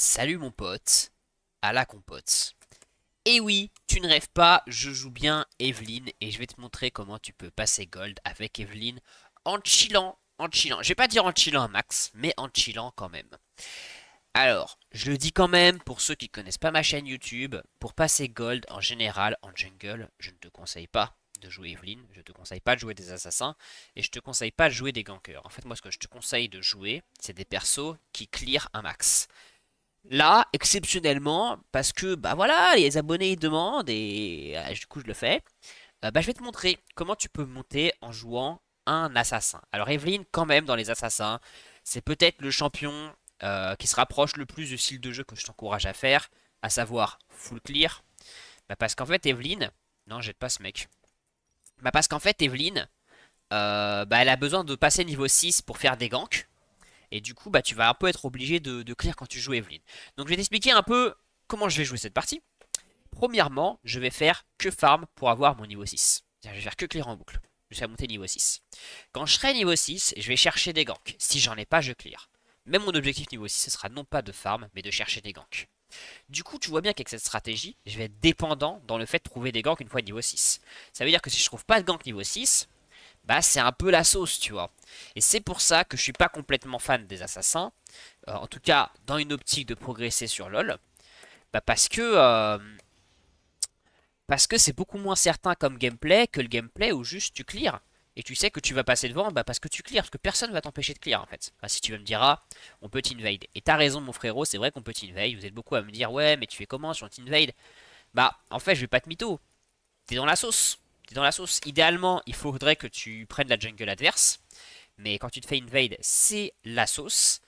Salut mon pote, à la compote. Et oui, tu ne rêves pas, je joue bien Evelyn et je vais te montrer comment tu peux passer gold avec Evelyn en chillant, en chillant. Je vais pas dire en chillant un max, mais en chillant quand même. Alors, je le dis quand même pour ceux qui connaissent pas ma chaîne YouTube, pour passer gold en général en jungle, je ne te conseille pas de jouer Evelyn, je te conseille pas de jouer des assassins et je te conseille pas de jouer des gankers. En fait, moi ce que je te conseille de jouer, c'est des persos qui clear un max. Là, exceptionnellement, parce que bah voilà, les abonnés ils demandent et du coup je le fais. Je vais te montrer comment tu peux monter en jouant un assassin. Alors Evelyn, quand même dans les assassins, c'est peut-être le champion qui se rapproche le plus du style de jeu que je t'encourage à faire, à savoir full clear. Parce qu'en fait Evelyn, non jette pas ce mec. Parce qu'en fait Evelyn, elle a besoin de passer niveau 6 pour faire des ganks. Et du coup, tu vas un peu être obligé de clear quand tu joues Evelyn. Donc je vais t'expliquer un peu comment je vais jouer cette partie. Premièrement, je vais faire que farm pour avoir mon niveau 6. C'est-à-dire, je vais faire que clear en boucle jusqu'à monter niveau 6. Quand je serai niveau 6, je vais chercher des ganks. Si j'en ai pas, je clear. Même mon objectif niveau 6, ce sera non pas de farm, mais de chercher des ganks. Du coup, tu vois bien qu'avec cette stratégie, je vais être dépendant dans le fait de trouver des ganks une fois niveau 6. Ça veut dire que si je trouve pas de gank niveau 6, c'est un peu la sauce, tu vois. Et c'est pour ça que je suis pas complètement fan des assassins, en tout cas dans une optique de progresser sur LoL, bah parce que c'est beaucoup moins certain comme gameplay que le gameplay où juste tu clears. Et tu sais que tu vas passer devant parce que tu clears, parce que personne va t'empêcher de clear en fait. Enfin, si tu veux me dire, ah, on peut t'invade. Et t'as raison mon frérot, c'est vrai qu'on peut t'invade. Vous êtes beaucoup à me dire, ouais, mais tu fais comment sur t'invade? En fait, je vais pas te mytho. T'es dans la sauce. T'es dans la sauce. Idéalement, il faudrait que tu prennes la jungle adverse. Mais quand tu te fais invade, c'est la sauce.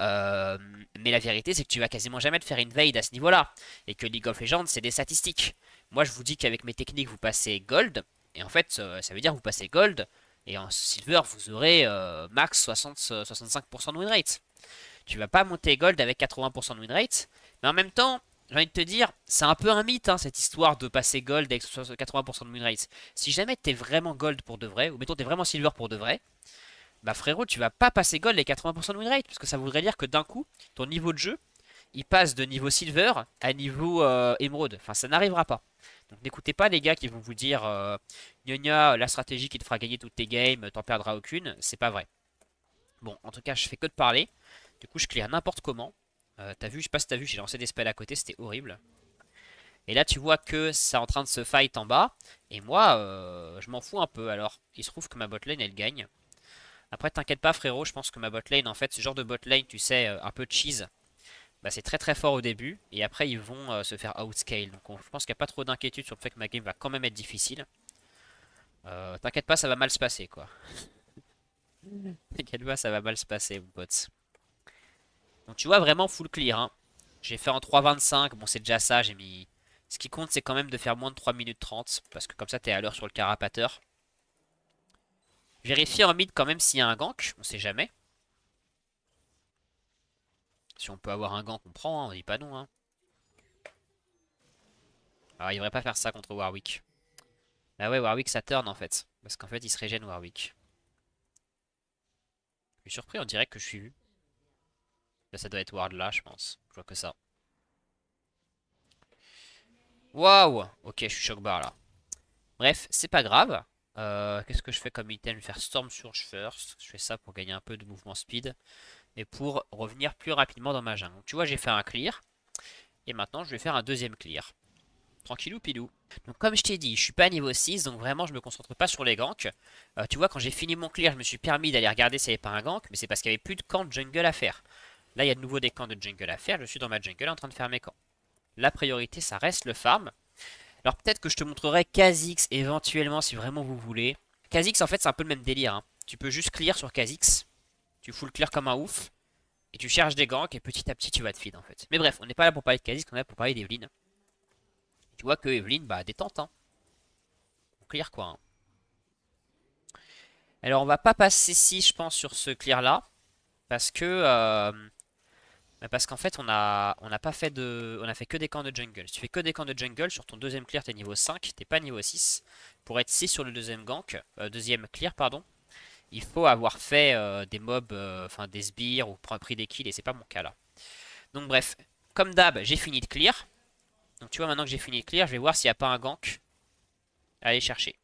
Euh, mais la vérité, c'est que tu vas quasiment jamais te faire invade à ce niveau-là. Et que League of Legends, c'est des statistiques. Moi, je vous dis qu'avec mes techniques, vous passez gold. Et en fait, ça veut dire que vous passez gold. Et en silver, vous aurez max 60-65% de win rate. Tu vas pas monter gold avec 80% de win rate. Mais en même temps, j'ai envie de te dire, c'est un peu un mythe, hein, cette histoire de passer gold avec 80% de win rate. Si jamais t'es vraiment gold pour de vrai, ou mettons t'es vraiment silver pour de vrai, bah frérot, tu vas pas passer gold les 80% de win rate, parce que ça voudrait dire que d'un coup, ton niveau de jeu, il passe de niveau silver à niveau émeraude. Enfin, ça n'arrivera pas. Donc n'écoutez pas les gars qui vont vous dire gna la stratégie qui te fera gagner toutes tes games, t'en perdras aucune. C'est pas vrai. Bon, en tout cas, je fais que de parler. Du coup, je clear n'importe comment. T'as vu, je sais pas si t'as vu, j'ai lancé des spells à côté, c'était horrible. Et là, tu vois que c'est en train de se fight en bas. Et moi, je m'en fous un peu. Alors, il se trouve que ma botlane, elle gagne. Après, t'inquiète pas, frérot, je pense que ma botlane, en fait, ce genre de botlane, tu sais, un peu cheese, c'est très très fort au début. Et après, ils vont se faire outscale. Donc, je pense qu'il n'y a pas trop d'inquiétude sur le fait que ma game va quand même être difficile. T'inquiète pas, ça va mal se passer, quoi. T'inquiète pas, ça va mal se passer, mon pote. Donc, tu vois, vraiment full clear, hein. J'ai fait en 3,25. Bon, c'est déjà ça, j'ai mis. Ce qui compte, c'est quand même de faire moins de 3 minutes 30. Parce que comme ça, t'es à l'heure sur le carapateur. Vérifier en mid quand même s'il y a un gank. On sait jamais. Si on peut avoir un gank, on prend, hein, on dit pas non, hein. Alors, il devrait pas faire ça contre Warwick. Ah ouais, Warwick ça turn en fait. Parce qu'en fait, il se régène Warwick. Je suis surpris, on dirait que je suis vu. Là, ça doit être Ward là, je pense. Je vois que ça. Waouh! Ok, je suis choc bar là. Bref, c'est pas grave. Qu'est-ce que je fais comme item? Je vais faire Storm Surge first. Je fais ça pour gagner un peu de mouvement speed. Et pour revenir plus rapidement dans ma jungle. Donc, tu vois, j'ai fait un clear. Et maintenant, je vais faire un deuxième clear. Tranquillou pilou. Donc comme je t'ai dit, je suis pas niveau 6, donc vraiment je me concentre pas sur les ganks. Tu vois, quand j'ai fini mon clear, je me suis permis d'aller regarder s'il n'y avait pas un gank, mais c'est parce qu'il n'y avait plus de camp de jungle à faire. Là, il y a de nouveau des camps de jungle à faire, je suis dans ma jungle en train de faire mes camps. La priorité, ça reste le farm. Alors peut-être que je te montrerai Kha'Zix éventuellement si vraiment vous voulez. Kha'Zix, en fait, c'est un peu le même délire, hein. Tu peux juste clear sur Kha'Zix, tu full clear comme un ouf, et tu cherches des ganks, et petit à petit tu vas te feed en fait. Mais bref, on n'est pas là pour parler de Kha'Zix, on est là pour parler d'Evelyn. Tu vois que Evelyn, détente, hein. On clear quoi, hein. Alors on va pas passer si je pense sur ce clear là parce que parce qu'en fait on n'a pas fait de on a fait que des camps de jungle. Si tu fais que des camps de jungle sur ton deuxième clear t'es niveau 5, t'es pas niveau 6. Pour être 6 sur le deuxième gank, deuxième clear pardon, il faut avoir fait des mobs enfin des sbires ou pris des kills et c'est pas mon cas là. Donc bref, comme d'hab, j'ai fini de clear. Donc tu vois, maintenant que j'ai fini de clear, je vais voir s'il n'y a pas un gank à aller chercher.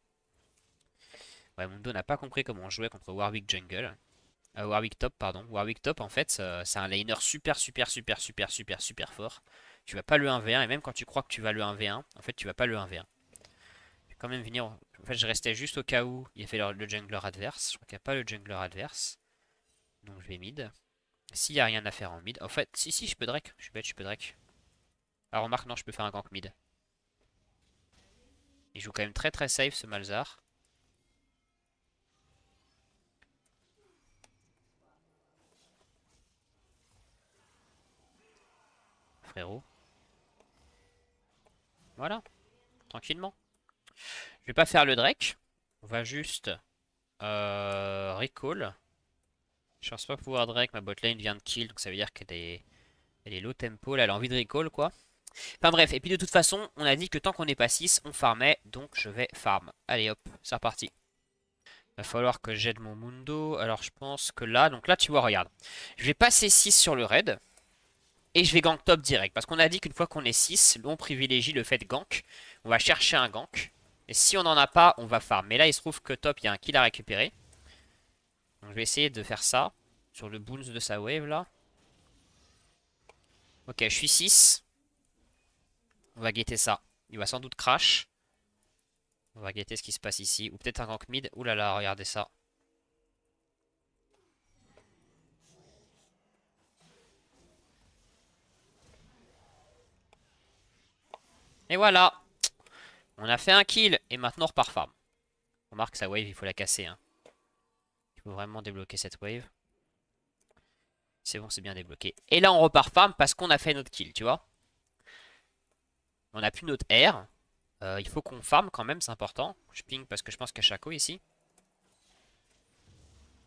Ouais, Mundo n'a pas compris comment on jouait contre Warwick Jungle. Warwick Top, pardon. Warwick Top, en fait, c'est un laner super fort. Tu vas pas le 1v1, et même quand tu crois que tu vas le 1v1, en fait, tu vas pas le 1v1. Je vais quand même venir... En fait, je restais juste au cas où il y avait le jungler adverse. Je crois qu'il n'y a pas le jungler adverse. Donc je vais mid. S'il n'y a rien à faire en mid... En fait, si, je peux Drake. Je suis bête, je peux Drake. Ah, remarque, non, je peux faire un gank mid. Il joue quand même très safe, ce Malzar. Frérot. Voilà, tranquillement. Je vais pas faire le Drake. On va juste recall. Je pense pas pouvoir Drake. Ma botlane vient de kill. Donc ça veut dire elle est low tempo. Là, elle a envie de recall, quoi. Enfin bref. Et puis de toute façon, on a dit que tant qu'on n'est pas 6, on farmait. Donc je vais farm. Allez hop, c'est reparti. Va falloir que j'aide mon Mundo. Alors je pense que là, donc là tu vois, regarde. Je vais passer 6 sur le raid. Et je vais gank top direct. Parce qu'on a dit qu'une fois qu'on est 6, on privilégie le fait de gank. On va chercher un gank. Et si on n'en a pas, on va farm. Mais là, il se trouve que top, il y a un kill à récupérer. Donc je vais essayer de faire ça. Sur le bounce de sa wave, là. Ok, je suis 6. On va guetter ça. Il va sans doute crash. On va guetter ce qui se passe ici. Ou peut-être un gank mid. Ouh là là, regardez ça. Et voilà. On a fait un kill. Et maintenant, on repart farm. Remarque, sa wave, il faut la casser, hein. Il faut vraiment débloquer cette wave. C'est bon, c'est bien débloqué. Et là, on repart farm parce qu'on a fait notre kill, tu vois. On a plus notre R. Il faut qu'on farm quand même, c'est important. Je ping parce que je pense qu'il y a Shaco ici.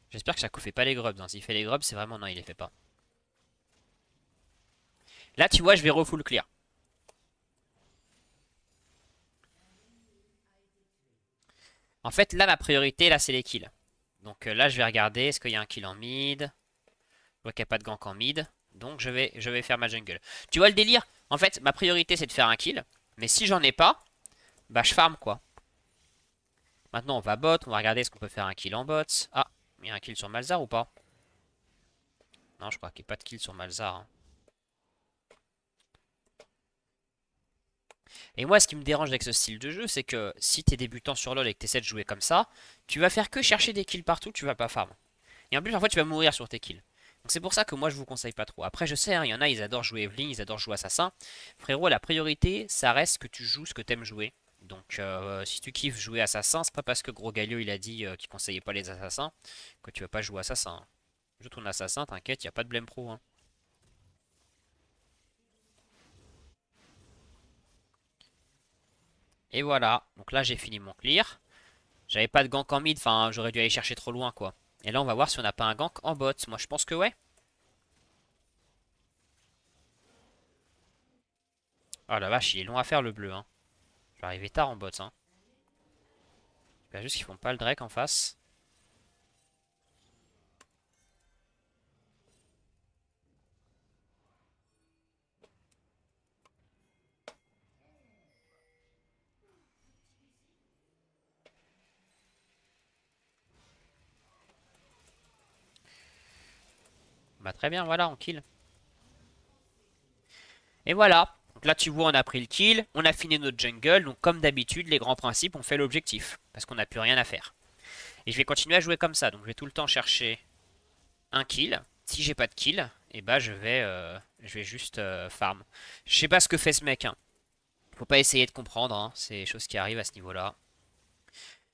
J'espère que Shaco fait pas les grubs, hein. S'il fait les grubs, c'est vraiment... Non, il les fait pas. Là, tu vois, je vais refull clear. En fait, là, ma priorité, là, c'est les kills. Donc là, je vais regarder, est-ce qu'il y a un kill en mid? Je vois qu'il n'y a pas de gank en mid. Donc je vais faire ma jungle. Tu vois le délire? En fait, ma priorité, c'est de faire un kill. Mais si j'en ai pas, bah je farm, quoi. Maintenant, on va bot. On va regarder est-ce qu'on peut faire un kill en bot. Ah, il y a un kill sur Malzar ou pas? Non, je crois qu'il n'y a pas de kill sur Malzar, hein. Et moi, ce qui me dérange avec ce style de jeu, c'est que si t'es débutant sur LoL et que t'essaies de jouer comme ça, tu vas faire que chercher des kills partout, tu vas pas farm. Et en plus, parfois, tu vas mourir sur tes kills. Donc c'est pour ça que moi, je vous conseille pas trop. Après, je sais, hein, il y en a, ils adorent jouer Evelyn, ils adorent jouer Assassin. Frérot, la priorité, ça reste que tu joues ce que t'aimes jouer. Donc si tu kiffes jouer Assassin, c'est pas parce que Gros Galio, il a dit qu'il conseillait pas les Assassins que tu vas pas jouer Assassin. Joue ton Assassin, t'inquiète, y a pas de blême pro, hein. Et voilà, donc là j'ai fini mon clear. J'avais pas de gank en mid, enfin j'aurais dû aller chercher trop loin quoi. Et là on va voir si on n'a pas un gank en bot. Moi je pense que ouais. Oh la vache, il est long à faire le bleu, hein. Je vais arriver tard en bot, hein. J'espère juste qu'ils font pas le Drake en face. Bah très bien, voilà, on kill. Et voilà. Donc là tu vois on a pris le kill, on a fini notre jungle. Donc comme d'habitude, les grands principes, on fait l'objectif. Parce qu'on n'a plus rien à faire. Et je vais continuer à jouer comme ça. Donc je vais tout le temps chercher un kill. Si j'ai pas de kill, et bah je vais juste farm. Je sais pas ce que fait ce mec, hein. Faut pas essayer de comprendre, hein. C'est des choses qui arrivent à ce niveau-là.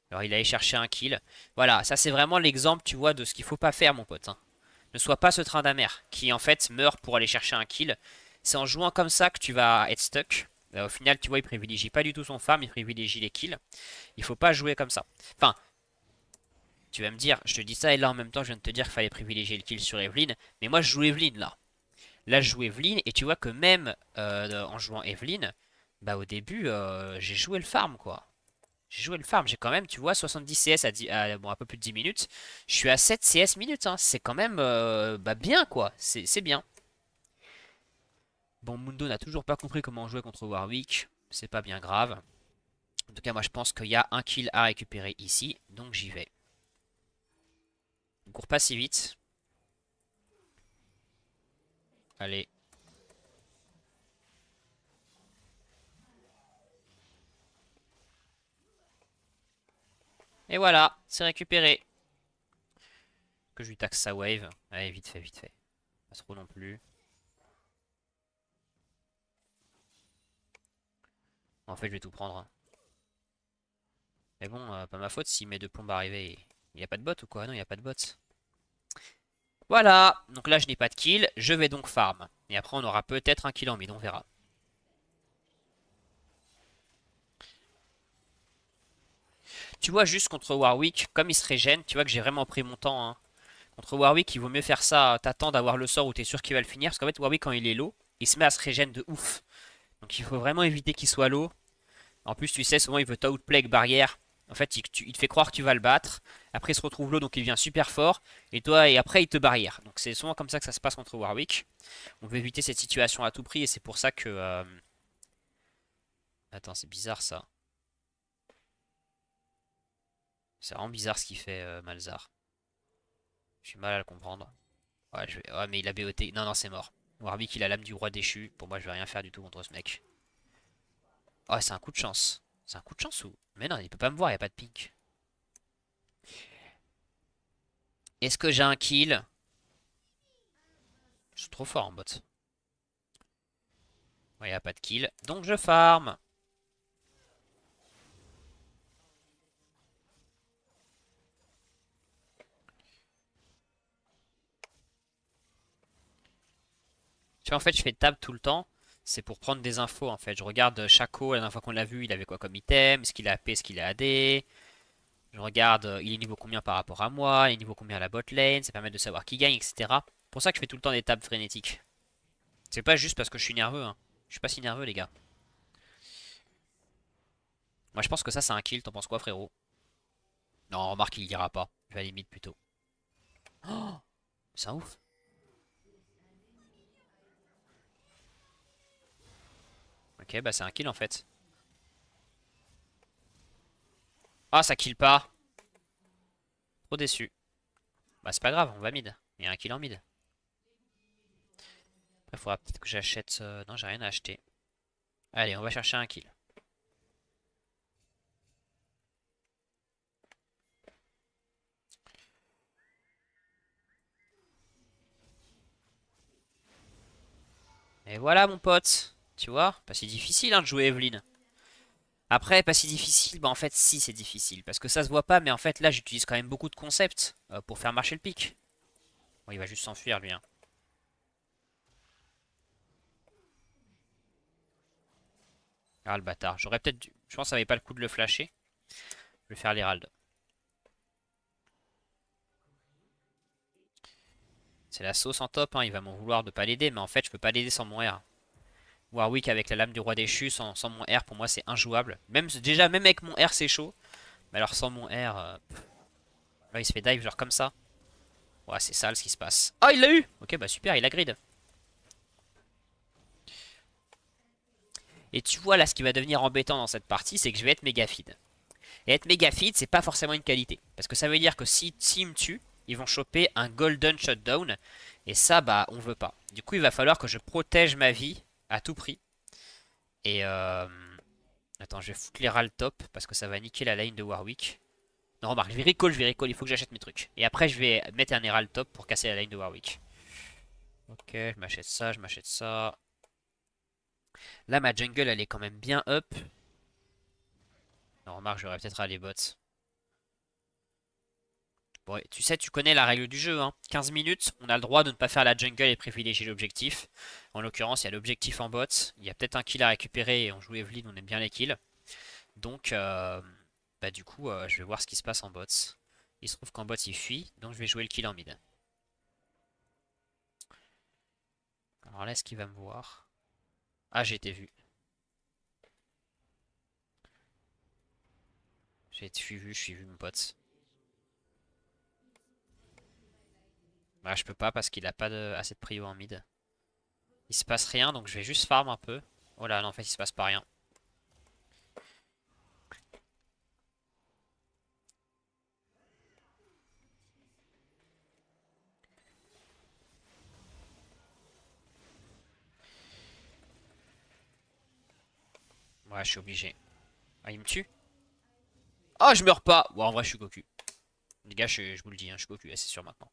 Alors il allait chercher un kill. Voilà, ça c'est vraiment l'exemple, tu vois, de ce qu'il faut pas faire, mon pote, hein. Ne sois pas ce train d'amer qui en fait meurt pour aller chercher un kill. C'est en jouant comme ça que tu vas être stuck. Au final, tu vois, il privilégie pas du tout son farm, il privilégie les kills. Il faut pas jouer comme ça. Enfin, tu vas me dire, je te dis ça et là en même temps, je viens de te dire qu'il fallait privilégier le kill sur Evelyn. Mais moi, je joue Evelyn là. Là, je joue Evelyn et tu vois que même en jouant Evelyn, bah au début, j'ai joué le farm quoi. J'ai joué le farm, j'ai quand même, tu vois, 70 CS bon, un peu plus de 10 minutes. Je suis à 7 CS minutes, hein. C'est quand même bah, bien, quoi. C'est bien. Bon, Mundo n'a toujours pas compris comment jouer contre Warwick. C'est pas bien grave. En tout cas, moi je pense qu'il y a un kill à récupérer ici. Donc j'y vais. On court pas si vite. Allez. Et voilà, c'est récupéré. Que je lui taxe sa wave. Allez, vite fait, vite fait. Pas trop non plus. En fait, je vais tout prendre, hein. Mais bon, pas ma faute s'il met deux plombes arrivés. Il n'y a pas de bot ou quoi? Non, il n'y a pas de bot. Voilà, donc là je n'ai pas de kill, je vais donc farm. Et après on aura peut-être un kill en mid, on verra. Tu vois juste contre Warwick, comme il se régène, tu vois que j'ai vraiment pris mon temps, hein. Contre Warwick, il vaut mieux faire ça, t'attends d'avoir le sort où t'es sûr qu'il va le finir. Parce qu'en fait Warwick quand il est low, il se met à se régène de ouf. Donc il faut vraiment éviter qu'il soit low. En plus tu sais, souvent il veut t'outplay avec barrière. En fait il te fait croire que tu vas le battre. Après il se retrouve low donc il devient super fort. Et après il te barrière. Donc c'est souvent comme ça que ça se passe contre Warwick. On veut éviter cette situation à tout prix et c'est pour ça que... Attends, c'est bizarre ça. C'est vraiment bizarre ce qu'il fait, Malzar. J'ai mal à le comprendre. Ouais, ouais, mais il a BOT. Non, non, c'est mort. Warwick, il a l'âme du roi déchu. Pour moi, je vais rien faire du tout contre ce mec. Oh, c'est un coup de chance. C'est un coup de chance ou... Mais non, il peut pas me voir, il n'y a pas de pink. Est-ce que j'ai un kill? Je suis trop fort en bot. Ouais, il n'y a pas de kill. Donc je farm. Tu vois, en fait, je fais tab tout le temps. C'est pour prendre des infos, en fait. Je regarde Shaco, la dernière fois qu'on l'a vu, il avait quoi comme item? Est-ce qu'il a AP, est-ce qu'il a AD? Je regarde, il est niveau combien par rapport à moi, il est niveau combien à la bot lane, ça permet de savoir qui gagne, etc. C'est pour ça que je fais tout le temps des tables frénétiques. C'est pas juste parce que je suis nerveux, hein. Je suis pas si nerveux, les gars. Moi, je pense que ça, c'est un kill. T'en penses quoi, frérot? Non, remarque, il ira pas. Je vais à la limite plutôt. Oh, c'est un ouf. Ok, bah c'est un kill en fait. Ah, ça kill pas. Trop déçu. Bah c'est pas grave, on va mid. Il y a un kill en mid. Après, faudra peut-être que j'achète... Non, j'ai rien à acheter. Allez, on va chercher un kill. Et voilà, mon pote. Tu vois, pas si difficile hein, de jouer Evelyn. Après, pas si difficile, bah en fait si c'est difficile. Parce que ça se voit pas, mais en fait là j'utilise quand même beaucoup de concepts pour faire marcher le pic. Bon, il va juste s'enfuir lui, hein. Ah le bâtard, j'aurais peut-être dû... Je pense que ça valait pas le coup de le flasher. Je vais faire l'Herald. C'est la sauce en top, hein. Il va m'en vouloir de pas l'aider, mais en fait je peux pas l'aider sans mon R. Warwick avec la lame du roi déchu, sans mon R pour moi c'est injouable. Déjà même avec mon R c'est chaud. Mais alors sans mon R... Là il se fait dive genre comme ça. Ouais c'est sale ce qui se passe. Ah il l'a eu. Ok bah super, il a grid. Et tu vois là ce qui va devenir embêtant dans cette partie, c'est que je vais être méga feed. Et être méga feed, c'est pas forcément une qualité. Parce que ça veut dire que s'ils me tuent, ils vont choper un golden shutdown. Et ça, bah, on veut pas. Du coup, il va falloir que je protège ma vie à tout prix. Et attends, je vais foutre les râles top parce que ça va niquer la lane de Warwick. Non, remarque, je vais recall, il faut que j'achète mes trucs. Et après, je vais mettre un Herald top pour casser la lane de Warwick. Ok, je m'achète ça, je m'achète ça. Là, ma jungle, elle est quand même bien up. Non, remarque, j'aurais peut-être aller bot. Bon, tu sais, tu connais la règle du jeu, hein. 15 minutes, on a le droit de ne pas faire la jungle et privilégier l'objectif. En l'occurrence, il y a l'objectif en bot. Il y a peut-être un kill à récupérer et on joue Evelyn, on aime bien les kills. Donc, bah du coup, je vais voir ce qui se passe en bot. Il se trouve qu'en bot, il fuit, donc je vais jouer le kill en mid. Alors là, est-ce qu'il va me voir? Ah, j'ai été vu. Je suis vu, mon pote. Bah, je peux pas parce qu'il a pas assez de prio en mid. Il se passe rien, donc je vais juste farm un peu. Oh là, non, en fait, il se passe pas rien. Ouais, je suis obligé. Ah, il me tue? Oh, je meurs pas! Bon, en vrai, je suis cocu. Les gars, je vous le dis, hein, je suis cocu, c'est sûr maintenant.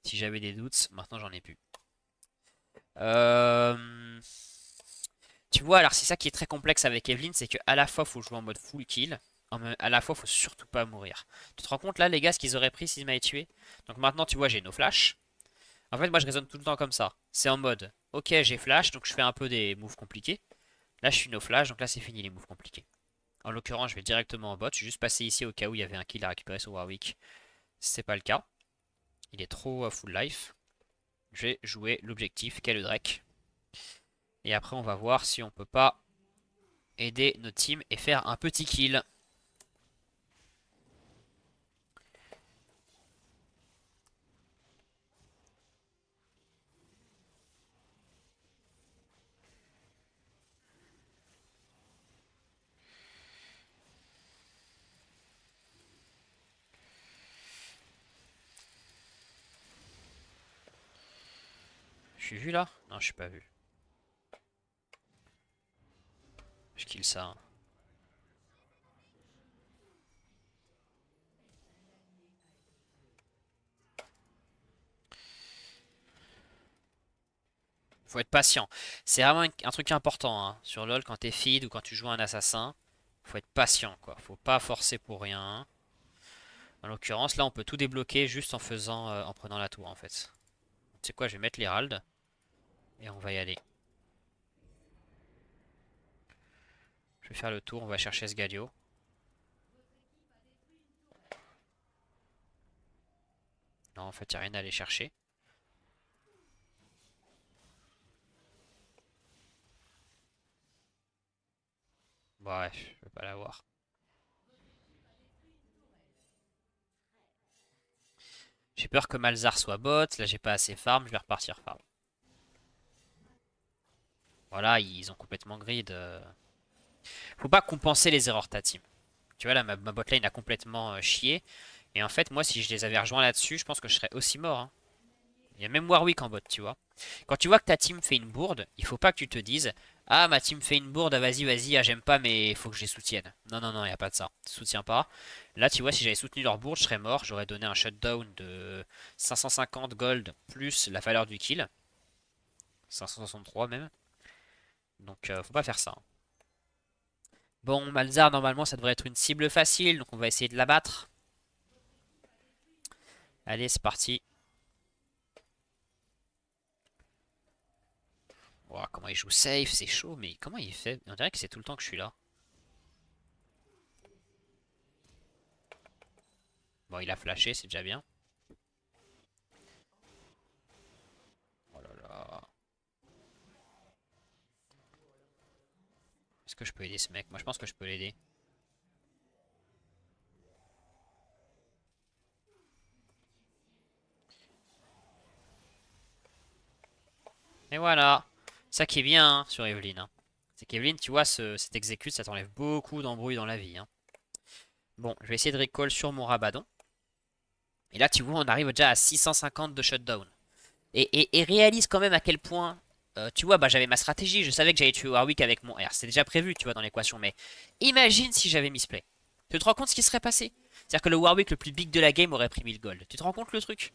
Si j'avais des doutes, maintenant j'en ai plus. Euh... Tu vois, alors c'est ça qui est très complexe avec Evelyn, c'est qu'à la fois faut jouer en mode full kill, à la fois faut surtout pas mourir. Tu te rends compte là les gars ce qu'ils auraient pris s'ils m'avaient tué? Donc maintenant tu vois j'ai no flash. En fait moi je raisonne tout le temps comme ça. C'est en mode ok j'ai flash donc je fais un peu des moves compliqués. Là je suis no flash donc là c'est fini les moves compliqués. En l'occurrence je vais directement en bot. Je suis juste passé ici au cas où il y avait un kill à récupérer sur Warwick. C'est pas le cas. Il est trop full life. Je vais jouer l'objectif qu'est le Drake. Et après on va voir si on peut pas aider notre team et faire un petit kill. Je suis vu là? Non, je suis pas vu. Je kill ça, hein. Faut être patient. C'est vraiment un truc important hein. Sur LoL quand t'es feed ou quand tu joues un assassin. Faut être patient quoi. Faut pas forcer pour rien. En l'occurrence là on peut tout débloquer juste en faisant, en prenant la tour en fait. Tu sais quoi, je vais mettre l'Herald. Et on va y aller. Je vais faire le tour, on va chercher ce Galio. Non en fait y a rien à aller chercher. Bref, je vais pas l'avoir. J'ai peur que Malzar soit bot, là j'ai pas assez farm, je vais repartir farm. Voilà, ils ont complètement grid. Faut pas compenser les erreurs de ta team. Tu vois là, ma botlane a complètement chié. Et en fait, moi, si je les avais rejoints là-dessus, je pense que je serais aussi mort, hein. Il y a même Warwick en bot, tu vois. Quand tu vois que ta team fait une bourde, il faut pas que tu te dises ah, ma team fait une bourde, ah, vas-y, vas-y, ah, j'aime pas, mais il faut que je les soutienne. Non, non, non, il n'y a pas de ça. Soutiens pas. Là, tu vois, si j'avais soutenu leur bourde, je serais mort. J'aurais donné un shutdown de 550 gold plus la valeur du kill. 563 même. Donc, faut pas faire ça, hein. Bon, Malzar, normalement, ça devrait être une cible facile, donc on va essayer de l'abattre. Allez, c'est parti. Oh, comment il joue safe, c'est chaud, mais comment il fait? On dirait que c'est tout le temps que je suis là. Bon, il a flashé, c'est déjà bien. Oh là là. Est-ce que je peux aider ce mec? Moi, je pense que je peux l'aider. Et voilà. Ça qui est bien hein, sur Evelyn, hein. C'est qu'Evelyn, tu vois, cet exécute, ça t'enlève beaucoup d'embrouilles dans la vie, hein. Bon, je vais essayer de recall sur mon Rabadon. Et là, tu vois, on arrive déjà à 650 de shutdown. Et réalise quand même à quel point, tu vois, bah, j'avais ma stratégie. Je savais que j'allais tuer Warwick avec mon R. C'était déjà prévu, tu vois, dans l'équation. Mais imagine si j'avais misplay. Tu te rends compte ce qui serait passé? C'est-à-dire que le Warwick le plus big de la game aurait pris 1000 gold. Tu te rends compte le truc?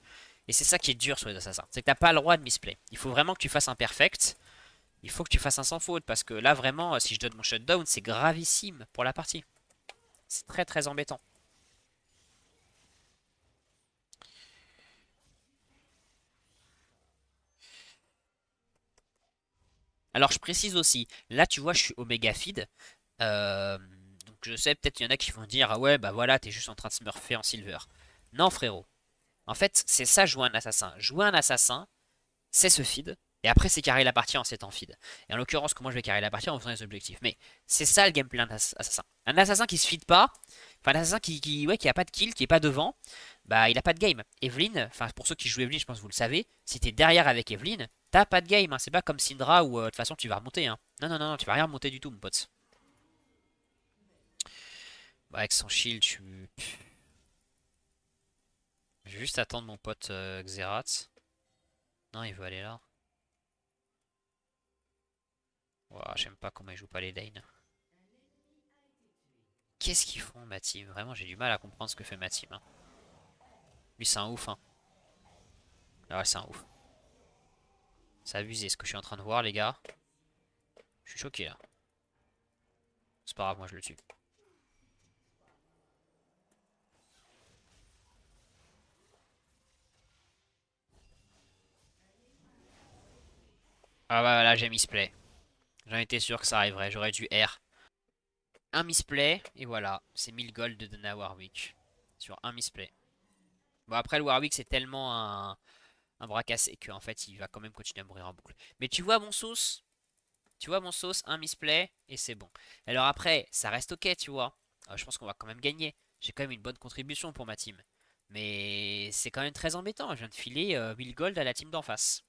Et c'est ça qui est dur sur les assassins. C'est que t'as pas le droit de misplay. Il faut vraiment que tu fasses un perfect. Il faut que tu fasses un sans faute. Parce que là, vraiment, si je donne mon shutdown, c'est gravissime pour la partie. C'est très très embêtant. Alors je précise aussi, là tu vois je suis Omega Feed. Euh, donc je sais peut-être il y en a qui vont dire ah ouais bah voilà t'es juste en train de smurfer en silver. Non frérot. En fait c'est ça jouer un assassin. Jouer un assassin c'est ce feed. Et après c'est carrer la partie en s'étant feed. Et en l'occurrence comment je vais carrer la partie en faisant des objectifs. Mais c'est ça le gameplay d'un assassin. Un assassin qui se feed pas. Enfin un assassin ouais, qui a pas de kill, qui est pas devant. Bah il a pas de game. Evelyn, enfin pour ceux qui jouent Evelyn je pense que vous le savez. Si t'es derrière avec Evelyn. t'as pas de game, hein. C'est pas comme Syndra où de toute façon tu vas remonter, hein. Non, non, non, non, tu vas rien remonter du tout, mon pote. Bah, avec son shield, tu... Je vais juste attendre mon pote Xerath. Non, il veut aller là. Ouah, j'aime pas comment il joue pas les lanes. Qu'est-ce qu'ils font, ma team? Vraiment, j'ai du mal à comprendre ce que fait ma team, hein. Lui, c'est un ouf, hein. Ah ouais, c'est un ouf. C'est abusé ce que je suis en train de voir, les gars. Je suis choqué, là. C'est pas grave, moi je le tue. Ah bah voilà, j'ai misplay. J'en étais sûr que ça arriverait, j'aurais dû R. Un misplay, et voilà. C'est 1000 gold de donner à Warwick. Sur un misplay. Bon, après, le Warwick, c'est tellement un bras cassé qu'en fait, il va quand même continuer à mourir en boucle. Mais tu vois, mon sauce, un misplay, et c'est bon. Alors après, ça reste ok, tu vois. Je pense qu'on va quand même gagner. J'ai quand même une bonne contribution pour ma team. Mais c'est quand même très embêtant. Je viens de filer 1000 gold à la team d'en face.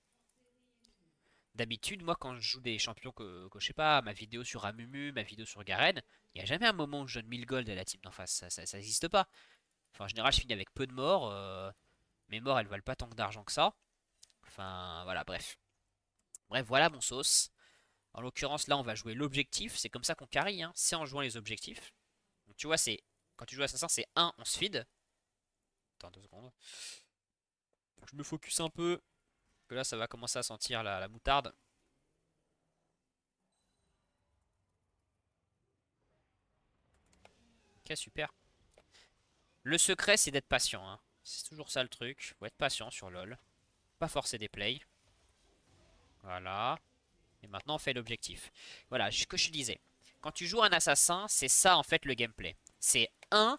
D'habitude, moi, quand je joue des champions que je sais pas, ma vidéo sur Amumu, ma vidéo sur Garen, il n'y a jamais un moment où je donne 1000 gold à la team d'en face. Ça n'existe pas. Enfin, en général, je finis avec peu de morts. Mes morts, elles valent pas tant d'argent que ça. Enfin, voilà, bref. Bref, voilà mon sauce. En l'occurrence, là, on va jouer l'objectif. C'est comme ça qu'on carry, hein. C'est en jouant les objectifs. Donc, tu vois, c'est quand tu joues assassin, c'est un, on se feed. Attends 2 secondes. Faut que je me focus un peu. Que là, ça va commencer à sentir la moutarde. Ok, super. Le secret, c'est d'être patient, hein. C'est toujours ça le truc. Faut être patient sur LoL. Pas forcer des plays. Voilà. Et maintenant, on fait l'objectif. Voilà, ce que je te disais. Quand tu joues un assassin, c'est ça en fait le gameplay. C'est un,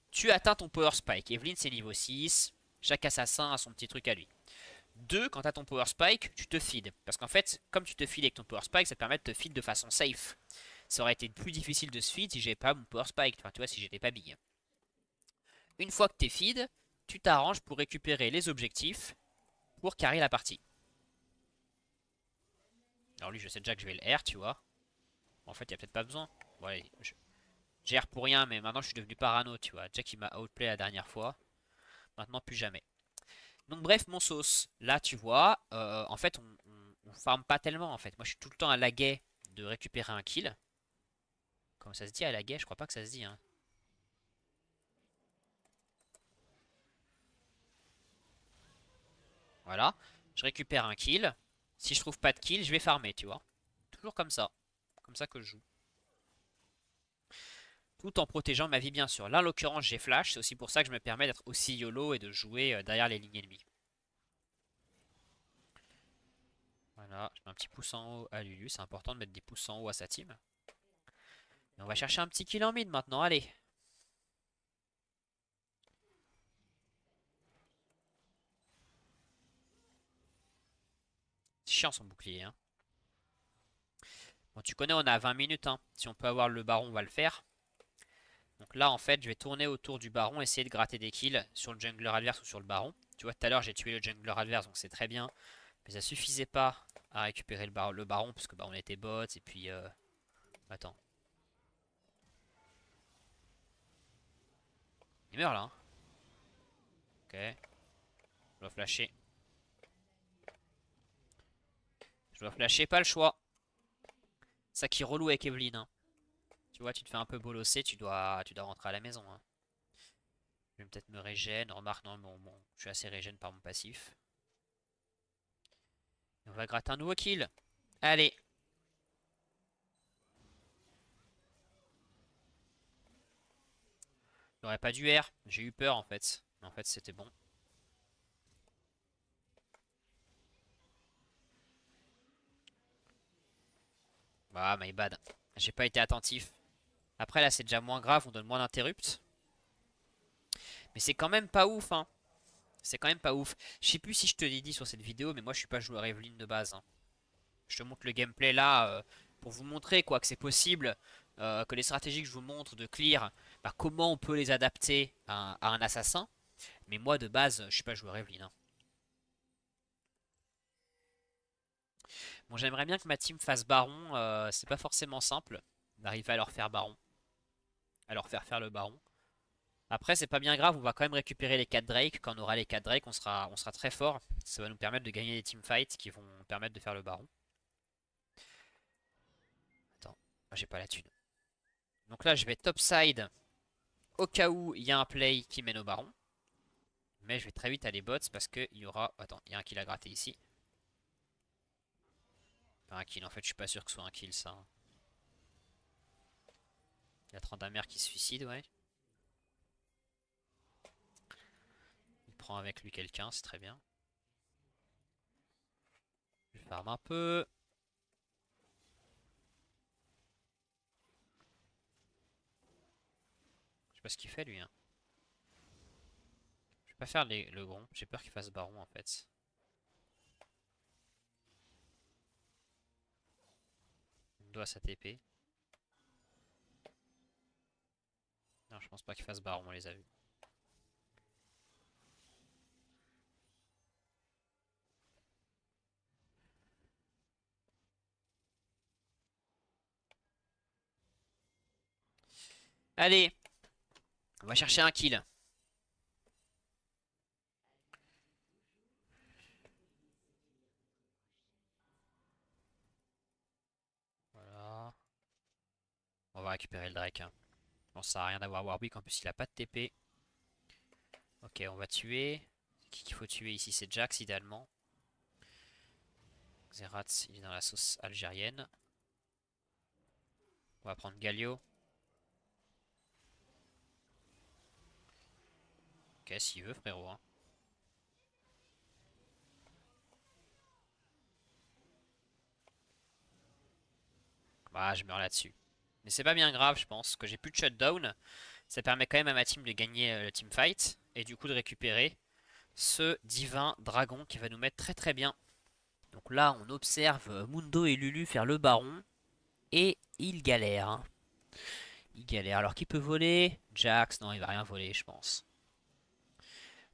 tu atteins ton power spike. Evelyn, c'est niveau 6. Chaque assassin a son petit truc à lui. 2, quand tu as ton power spike, tu te feed. Parce qu'en fait, comme tu te feed avec ton power spike, ça te permet de te feed de façon safe. Ça aurait été plus difficile de se feed si j'avais pas mon power spike. Enfin, tu vois, si j'étais pas big. Une fois que t'es feed, tu t'arranges pour récupérer les objectifs pour carry la partie. Alors lui, je sais déjà que je vais le R, tu vois. En fait, il n'y a peut-être pas besoin. Bon, allez, j'ai R pour rien, mais maintenant je suis devenu parano, tu vois. Jack, il m'a outplay la dernière fois. Maintenant, plus jamais. Donc bref, mon sauce. Là, tu vois, en fait, on farm pas tellement, en fait. Moi, je suis tout le temps à laguet de récupérer un kill. Comment ça se dit à laguet? Je crois pas que ça se dit, hein. Voilà. Je récupère un kill. Si je trouve pas de kill, je vais farmer, tu vois. Toujours comme ça. Comme ça que je joue. Tout en protégeant ma vie, bien sûr. Là, en l'occurrence, j'ai flash. C'est aussi pour ça que je me permets d'être aussi YOLO et de jouer derrière les lignes ennemies. Voilà, je mets un petit pouce en haut à Lulu. C'est important de mettre des pouces en haut à sa team. Et on va chercher un petit kill en mid maintenant. Allez. C'est chiant son bouclier, hein. Bon, tu connais, on a 20 minutes, hein. Si on peut avoir le baron, on va le faire. Donc là, en fait, je vais tourner autour du baron, essayer de gratter des kills sur le jungler adverse ou sur le baron. Tu vois, tout à l'heure, j'ai tué le jungler adverse, donc c'est très bien. Mais ça suffisait pas à récupérer le baron, parce que bah, on était bots, et puis... Attends. Il meurt là, hein. Ok. Je dois flasher. Je dois flasher, pas le choix. Ça qui est relou avec Evelyn, hein. Tu vois, tu te fais un peu bolosser, tu dois rentrer à la maison, hein. Je vais peut-être me régène. Remarque, non, bon, je suis assez régène par mon passif. Et on va gratter un nouveau kill. Allez. J'aurais pas dû R. J'ai eu peur en fait. Mais en fait, c'était bon. Bah, my bad. J'ai pas été attentif. Après, là, c'est déjà moins grave. On donne moins d'interrupts. Mais c'est quand même pas ouf, hein. C'est quand même pas ouf. Je sais plus si je te l'ai dit sur cette vidéo, mais moi, je suis pas joueur Evelyn de base, hein. Je te montre le gameplay là pour vous montrer quoi que c'est possible. Que les stratégies que je vous montre de clear, bah, comment on peut les adapter à un assassin. Mais moi, de base, je suis pas joueur Evelyn, hein. Bon, j'aimerais bien que ma team fasse baron. C'est pas forcément simple d'arriver à leur faire baron. À leur faire le baron. Après, c'est pas bien grave, on va quand même récupérer les 4 Drake. Quand on aura les 4 Drake, on sera très fort. Ça va nous permettre de gagner des teamfights qui vont permettre de faire le baron. Attends, ah, j'ai pas la thune. Donc là, je vais topside au cas où il y a un play qui mène au baron. Mais je vais très vite aller bots parce qu'il y aura... Attends, il y a un kill à gratter ici. Pas un kill, en fait, je suis pas sûr que ce soit un kill ça, hein. Il y a Tryndamere qui se suicide, ouais. Il prend avec lui quelqu'un, c'est très bien. Je farm un peu. Je sais pas ce qu'il fait lui, hein. Je vais pas faire le grom, j'ai peur qu'il fasse baron en fait. On doit sa TP. Non, je pense pas qu'il fasse baron, on les a vus. Allez, on va chercher un kill. Voilà. On va récupérer le Drake, hein. Bon, ça sert à rien d'avoir Warwick, en plus il a pas de TP. Ok, on va tuer. Qui qu'il faut tuer ici? C'est Jax idéalement. Xerath, il est dans la sauce algérienne. On va prendre Galio. Ok, s'il veut, frérot, hein. Bah, je meurs là-dessus. Mais c'est pas bien grave, je pense, que j'ai plus de shutdown. Ça permet quand même à ma team de gagner le teamfight. Et du coup de récupérer ce divin dragon qui va nous mettre très très bien. Donc là, on observe Mundo et Lulu faire le baron. Et il galère, hein. Il galère. Alors qui peut voler? Jax, non, il va rien voler, je pense.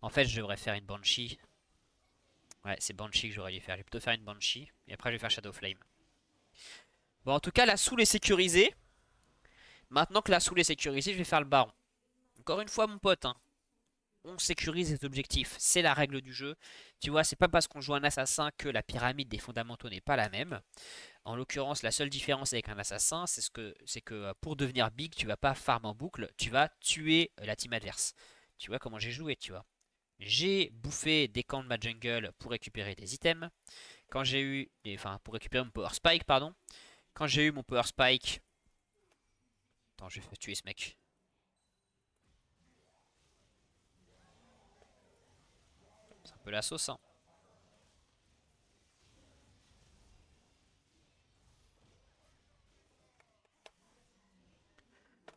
En fait, je devrais faire une Banshee. Ouais, c'est Banshee que j'aurais dû faire. Je vais plutôt faire une Banshee. Et après, je vais faire Shadow Flame. Bon, en tout cas, la soul est sécurisée. Maintenant que la soul est sécurisée, je vais faire le baron. Encore une fois, mon pote, hein, on sécurise les objectifs. C'est la règle du jeu. Tu vois, c'est pas parce qu'on joue un assassin que la pyramide des fondamentaux n'est pas la même. En l'occurrence, la seule différence avec un assassin, c'est que pour devenir big, tu vas pas farm en boucle, tu vas tuer la team adverse. Tu vois comment j'ai joué, tu vois. J'ai bouffé des camps de ma jungle pour récupérer des items. Quand j'ai eu, enfin, pour récupérer mon power spike, pardon. Quand j'ai eu mon power spike, attends, je vais tuer ce mec. C'est un peu la sauce, hein.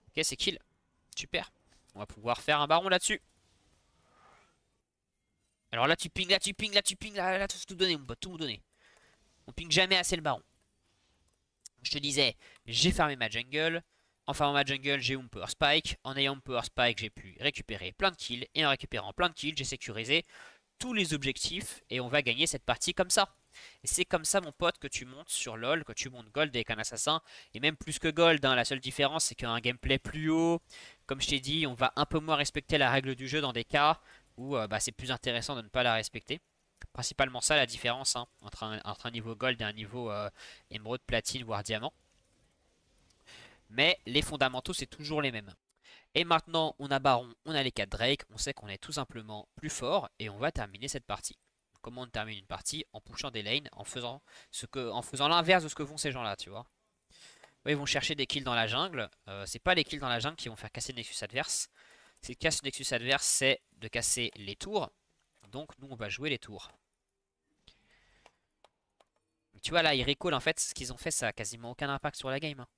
Ok, c'est kill. Super. On va pouvoir faire un baron là-dessus. Alors là, tu ping, là, tu ping, là, tu ping, là, là, tout donner, mon pote, tout me donner. On ping jamais assez le baron. Je te disais, j'ai farmé ma jungle. En farmant ma jungle, j'ai eu mon power spike. En ayant mon power spike, j'ai pu récupérer plein de kills. Et en récupérant plein de kills, j'ai sécurisé tous les objectifs. Et on va gagner cette partie comme ça. Et c'est comme ça, mon pote, que tu montes sur LoL, que tu montes Gold avec un assassin. Et même plus que Gold, hein. La seule différence, c'est qu'un gameplay plus haut, comme je t'ai dit, on va un peu moins respecter la règle du jeu dans des cas où bah, c'est plus intéressant de ne pas la respecter. Principalement ça la différence, hein, entre un niveau Gold et un niveau Émeraude, Platine, voire Diamant. Mais les fondamentaux, c'est toujours les mêmes. Et maintenant, on a Baron, on a les 4 Drake, on sait qu'on est tout simplement plus fort et on va terminer cette partie. Comment on termine une partie? En pushant des lanes, en faisant l'inverse de ce que font ces gens-là, tu vois. Eux, ils vont chercher des kills dans la jungle. C'est pas les kills dans la jungle qui vont faire casser le Nexus adverse. Si casse le Nexus adverse, c'est de casser les tours. Donc nous, on va jouer les tours. Tu vois là, ils recall en fait, ce qu'ils ont fait, ça a quasiment aucun impact sur la game, hein.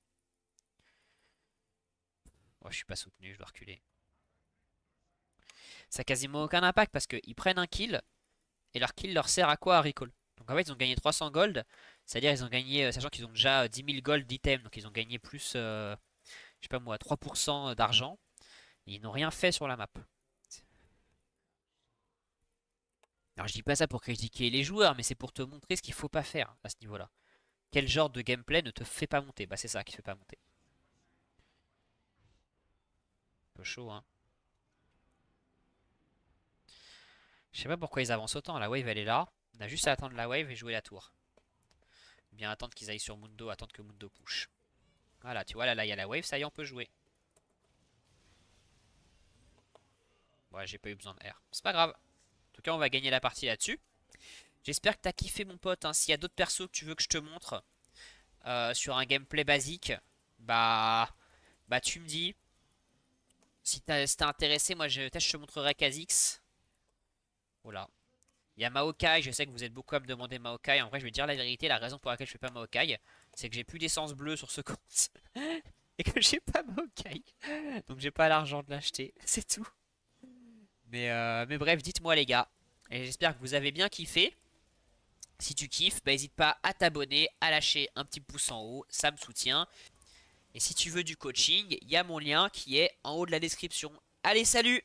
Oh, je suis pas soutenu, je dois reculer. Ça a quasiment aucun impact parce qu'ils prennent un kill et leur kill leur sert à quoi à recall. Donc en fait, ils ont gagné 300 gold, c'est-à-dire ils ont gagné, sachant qu'ils ont déjà 10 000 gold d'items, donc ils ont gagné plus, je sais pas moi, 3% d'argent. Ils n'ont rien fait sur la map. Alors je dis pas ça pour critiquer les joueurs, mais c'est pour te montrer ce qu'il faut pas faire à ce niveau-là. Quel genre de gameplay ne te fait pas monter? Bah c'est ça qui te fait pas monter. Un peu chaud, hein. Je sais pas pourquoi ils avancent autant. La wave, elle est là. On a juste à attendre la wave et jouer la tour. Ou bien attendre qu'ils aillent sur Mundo, attendre que Mundo push. Voilà, tu vois, là, il y a la wave, ça y est, on peut jouer. Ouais, j'ai pas eu besoin de R. C'est pas grave. En tout cas, on va gagner la partie là-dessus. J'espère que t'as kiffé, mon pote, hein. S'il y a d'autres persos que tu veux que je te montre sur un gameplay basique, bah, bah tu me dis. Si t'es intéressé, moi, peut-être je te montrerai Kha'Zix. Voilà. Il y a Maokai, je sais que vous êtes beaucoup à me demander Maokai. En vrai, je vais te dire la vérité, la raison pour laquelle je fais pas Maokai, c'est que j'ai plus d'essence bleue sur ce compte. Et que j'ai pas Maokai. Donc j'ai pas l'argent de l'acheter, c'est tout. Mais bref, dites-moi les gars. Et j'espère que vous avez bien kiffé. Si tu kiffes, bah n'hésite pas à t'abonner, à lâcher un petit pouce en haut, ça me soutient. Et si tu veux du coaching, il y a mon lien qui est en haut de la description. Allez, salut!